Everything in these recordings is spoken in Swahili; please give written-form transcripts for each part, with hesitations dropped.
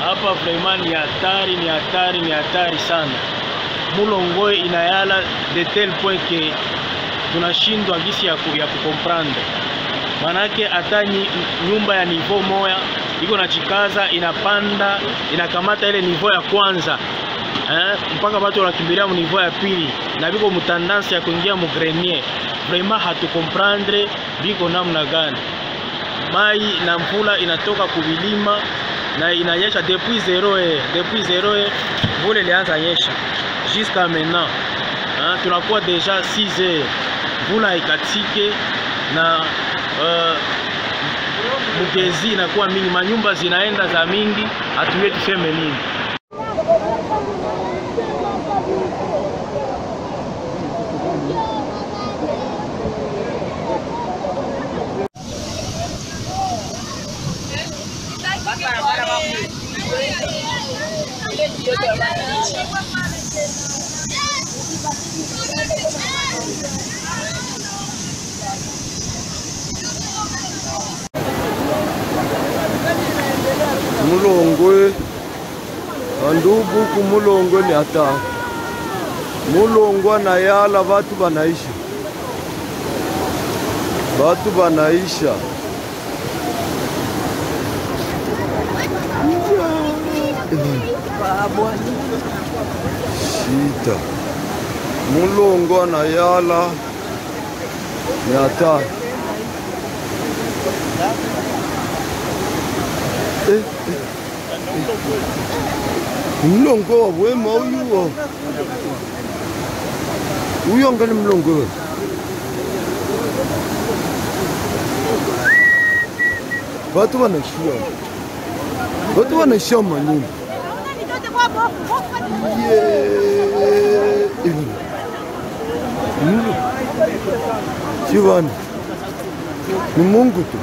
Hapa vraiment ni hatari sana. Mulongoe inayala de tel point que tunashindwa gisi ya kukomprendre. Manake hata nyumba ya niveau moya iko na chikaza inapanda inakamata ile niveau ya kwanza mpaka watu wanakimbilia mu niveau ya pili na biko mutandance ya kuingia mu grenier. Vraiment hatukomprendre biko namna gani. Mai na mvula inatoka kuvilima na inanyesha depuis 0 vule ilianza nyesha jusqu'à maintenant. Tunakuwa deja 6 heures vula ikatike na mugezi inakuwa mingi, manyumba zinaenda za mingi, hatuwe tuseme nini. Mulongwe andubu kumulongwe ni hatari. Mulongwe na yala watu banaisha. Shita. Mulongwe na yala ni hatari. Mlongo wa wema huyo ngani mlongo watu wanaishia manyumba Shivani ni Mungu tu.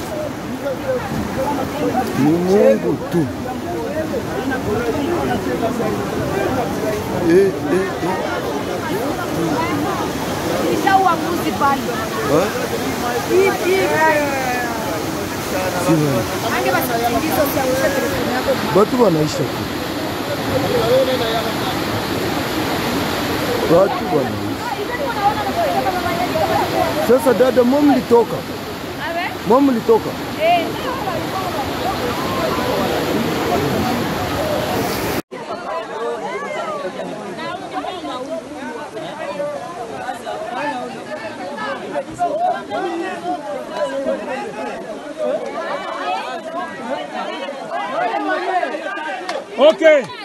Batu wanaisha tu. Sasa dada, mama mlitoka? Okay.